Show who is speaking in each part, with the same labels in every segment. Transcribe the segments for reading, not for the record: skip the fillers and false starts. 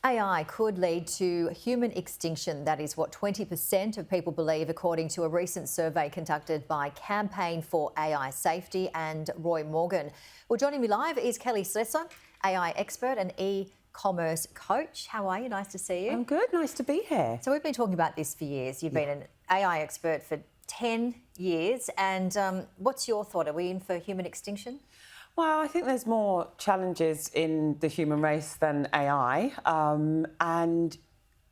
Speaker 1: AI could lead to human extinction. That is what 20% of people believe, according to a recent survey conducted by Campaign for AI Safety and Roy Morgan. Well, joining me live is Kelly Slessor, AI expert and e-commerce coach. How are you? Nice to see you.
Speaker 2: I'm good. Nice to be here.
Speaker 1: So we've been talking about this for years. You've been an AI expert for 10 years. And what's your thought? Are we in for human extinction?
Speaker 2: Well, I think there's more challenges in the human race than AI. And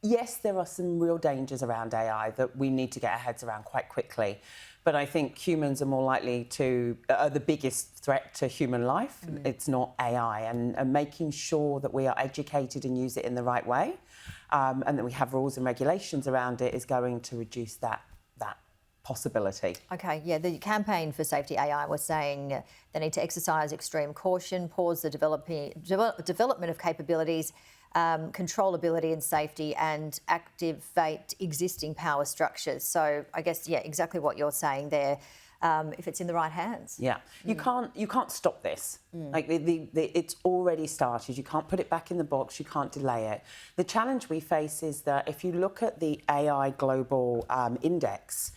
Speaker 2: yes, there are some real dangers around AI that we need to get our heads around quite quickly. But I think humans are more likely to, are the biggest threat to human life. It's not AI. And making sure that we are educated and use it in the right way, and that we have rules and regulations around it is going to reduce that possibility.
Speaker 1: Okay, yeah, the Campaign for Safety AI was saying they need to exercise extreme caution, pause the development of capabilities, controllability and safety, and activate existing power structures. So I guess, yeah, exactly what you're saying there. If it's in the right hands.
Speaker 2: Yeah, you can't stop this. Like it's already started. You can't put it back in the box. You can't delay it. The challenge we face is that if you look at the AI Global Index,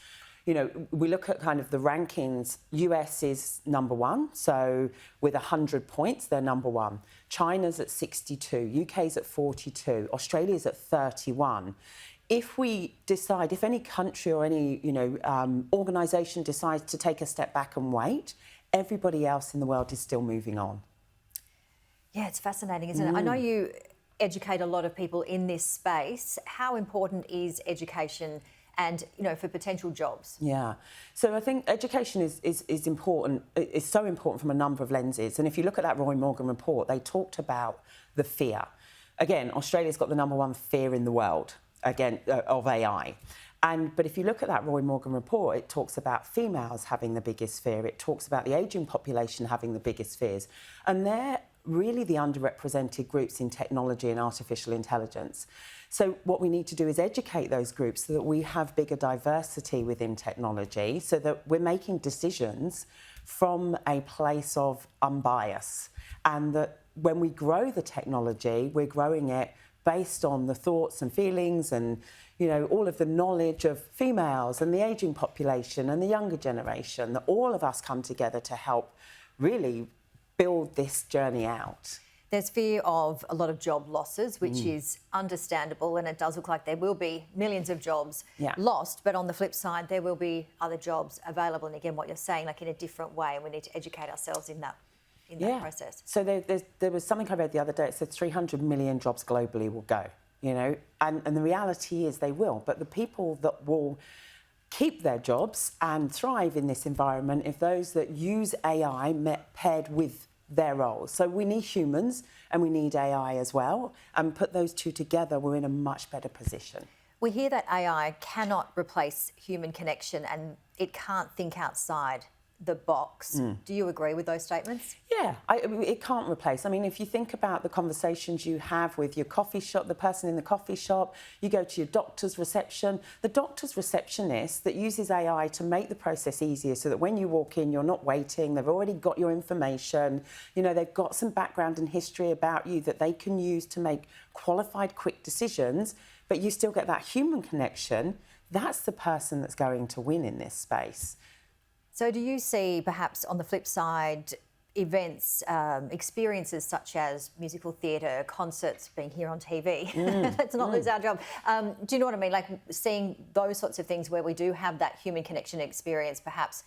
Speaker 2: you know, we look at kind of the rankings. US is number one, so with 100 points, they're number one. China's at 62, UK's at 42, Australia's at 31. If we decide, if any country or any, organisation decides to take a step back and wait, everybody else in the world is still moving on.
Speaker 1: Yeah, it's fascinating, isn't it? I know you educate a lot of people in this space. How important is education and, for potential jobs?
Speaker 2: Yeah. So I think education is important. It's so important from a number of lenses. And if you look at that Roy Morgan report, they talked about the fear. Again, Australia's got the number one fear in the world, again, of AI. But if you look at that Roy Morgan report, it talks about females having the biggest fear. It talks about the ageing population having the biggest fears. And they're really the underrepresented groups in technology and artificial intelligence. So what we need to do is educate those groups so that we have bigger diversity within technology, so that we're making decisions from a place of unbias. And that when we grow the technology, we're growing it based on the thoughts and feelings and, all of the knowledge of females and the ageing population and the younger generation, that all of us come together to help really build this journey out.
Speaker 1: There's fear of a lot of job losses, which is understandable, and it does look like there will be millions of jobs lost, but on the flip side, there will be other jobs available. And again, what you're saying, like in a different way, and we need to educate ourselves in that process.
Speaker 2: So there was something I read the other day. It said 300 million jobs globally will go, and the reality is they will. But the people that will keep their jobs and thrive in this environment if those that use AI paired with their roles. So we need humans and we need AI as well, and put those two together, we're in a much better position.
Speaker 1: We hear that AI cannot replace human connection and it can't think outside the box. Do you agree with those statements?
Speaker 2: Yeah, it can't replace. I mean, if you think about the conversations you have with your coffee shop, the person in the coffee shop, you go to your doctor's reception, the doctor's receptionist that uses AI to make the process easier so that when you walk in, you're not waiting, they've already got your information, they've got some background and history about you that they can use to make qualified, quick decisions, but you still get that human connection. That's the person that's going to win in this space.
Speaker 1: So do you see perhaps on the flip side events, experiences such as musical theatre, concerts being here on TV? Let's not lose our job. Do you know what I mean? Like seeing those sorts of things where we do have that human connection experience perhaps,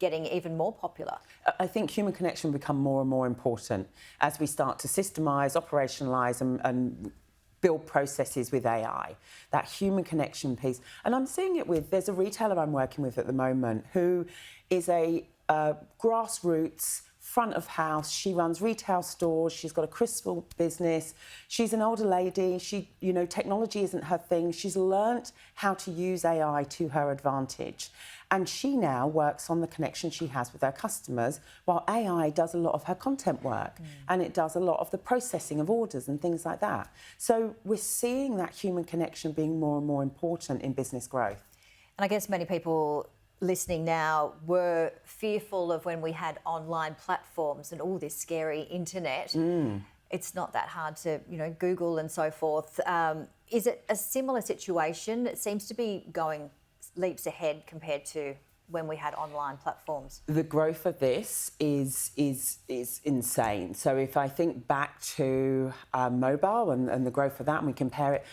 Speaker 1: getting even more popular?
Speaker 2: I think human connection will become more and more important as we start to systemise, operationalise and build processes with AI, that human connection piece. And I'm seeing it there's a retailer I'm working with at the moment who is a grassroots, front of house. She runs retail stores. She's got a crystal business. She's an older lady. Technology isn't her thing. She's learnt how to use AI to her advantage. And she now works on the connection she has with her customers, while AI does a lot of her content work and it does a lot of the processing of orders and things like that. So we're seeing that human connection being more and more important in business growth.
Speaker 1: And I guess many people listening now were fearful of when we had online platforms and all this scary internet. it's not that hard to, Google and so forth. Is it a similar situation? It seems to be going leaps ahead compared to when we had online platforms.
Speaker 2: The growth of this is insane. So if I think back to mobile and the growth of that, and we compare it,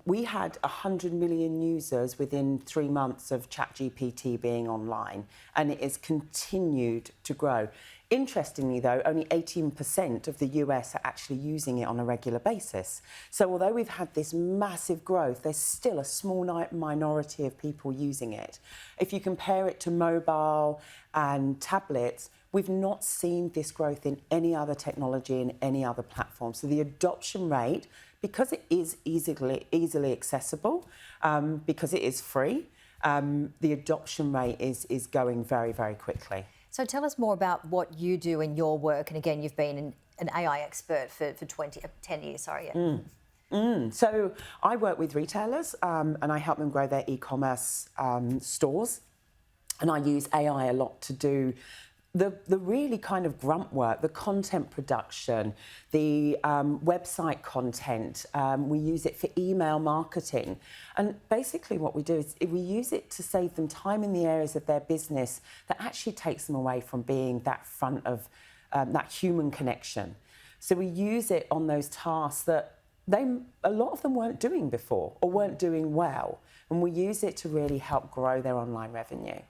Speaker 2: we had 100 million users within 3 months of ChatGPT being online, and it has continued to grow. Interestingly, though, only 18% of the US are actually using it on a regular basis. So although we've had this massive growth, there's still a small minority of people using it. If you compare it to mobile and tablets, we've not seen this growth in any other technology in any other platform. So the adoption rate, because it is easily accessible, because it is free, the adoption rate is going very, very quickly.
Speaker 1: So tell us more about what you do in your work. And again, you've been an AI expert for 10 years, sorry. Yeah.
Speaker 2: So I work with retailers and I help them grow their e-commerce stores. And I use AI a lot to do the really kind of grunt work, the content production, the website content. We use it for email marketing. And basically what we do is we use it to save them time in the areas of their business that actually takes them away from being that front of that human connection. So we use it on those tasks that a lot of them weren't doing before or weren't doing well. And we use it to really help grow their online revenue.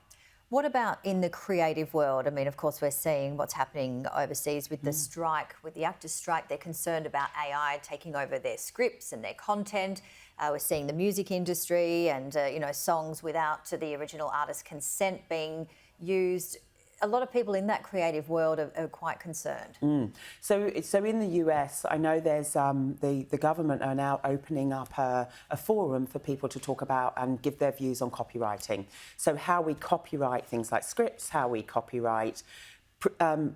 Speaker 1: What about in the creative world? I mean, of course, we're seeing what's happening overseas with the strike, with the actors' strike. They're concerned about AI taking over their scripts and their content. We're seeing the music industry and, songs without the original artist's consent being used. A lot of people in that creative world are quite concerned.
Speaker 2: So in the US, I know there's the government are now opening up a forum for people to talk about and give their views on copywriting. So how we copyright things like scripts, how we copyright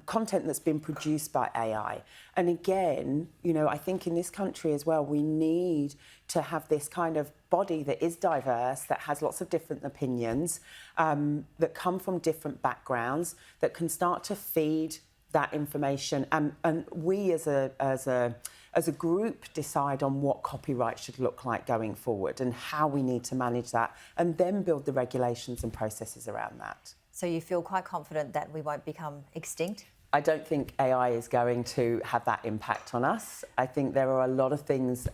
Speaker 2: content that's been produced by AI. And again, I think in this country as well, we need to have this kind of body that is diverse, that has lots of different opinions, that come from different backgrounds, that can start to feed that information. And we as a group decide on what copyright should look like going forward and how we need to manage that, and then build the regulations and processes around that.
Speaker 1: So you feel quite confident that we won't become extinct?
Speaker 2: I don't think AI is going to have that impact on us. I think there are a lot of things,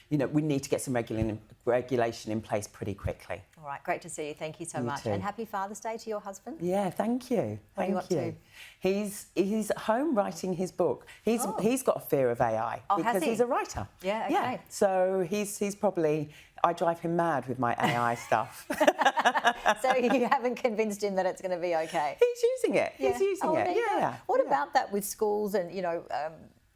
Speaker 2: we need to get some regulation in place pretty quickly.
Speaker 1: All right, great to see you. Thank you so much.
Speaker 2: Too.
Speaker 1: And happy Father's Day to your husband.
Speaker 2: Yeah, thank you.
Speaker 1: What are you up to?
Speaker 2: He's at home writing his book. He's got a fear of AI because he's a writer.
Speaker 1: Yeah, okay.
Speaker 2: Yeah, so he's probably, I drive him mad with my AI stuff.
Speaker 1: So you haven't convinced him that it's going to be okay?
Speaker 2: He's using it. Yeah. He's using it. Yeah.
Speaker 1: What about that with schools and,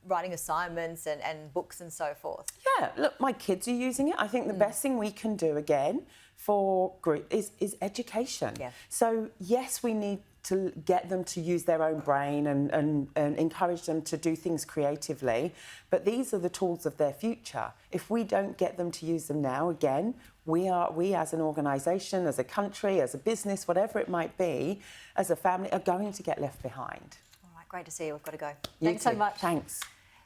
Speaker 1: writing assignments and books and so forth?
Speaker 2: Yeah, look, my kids are using it. I think the best thing we can do, again, for group is education.
Speaker 1: Yeah.
Speaker 2: So, yes, we need to get them to use their own brain and encourage them to do things creatively. But these are the tools of their future. If we don't get them to use them now, again, we as an organisation, as a country, as a business, whatever it might be, as a family, are going to get left behind.
Speaker 1: All right, great to see you. We've got to go.
Speaker 2: You
Speaker 1: Thanks so
Speaker 2: too.
Speaker 1: much.
Speaker 2: Thanks.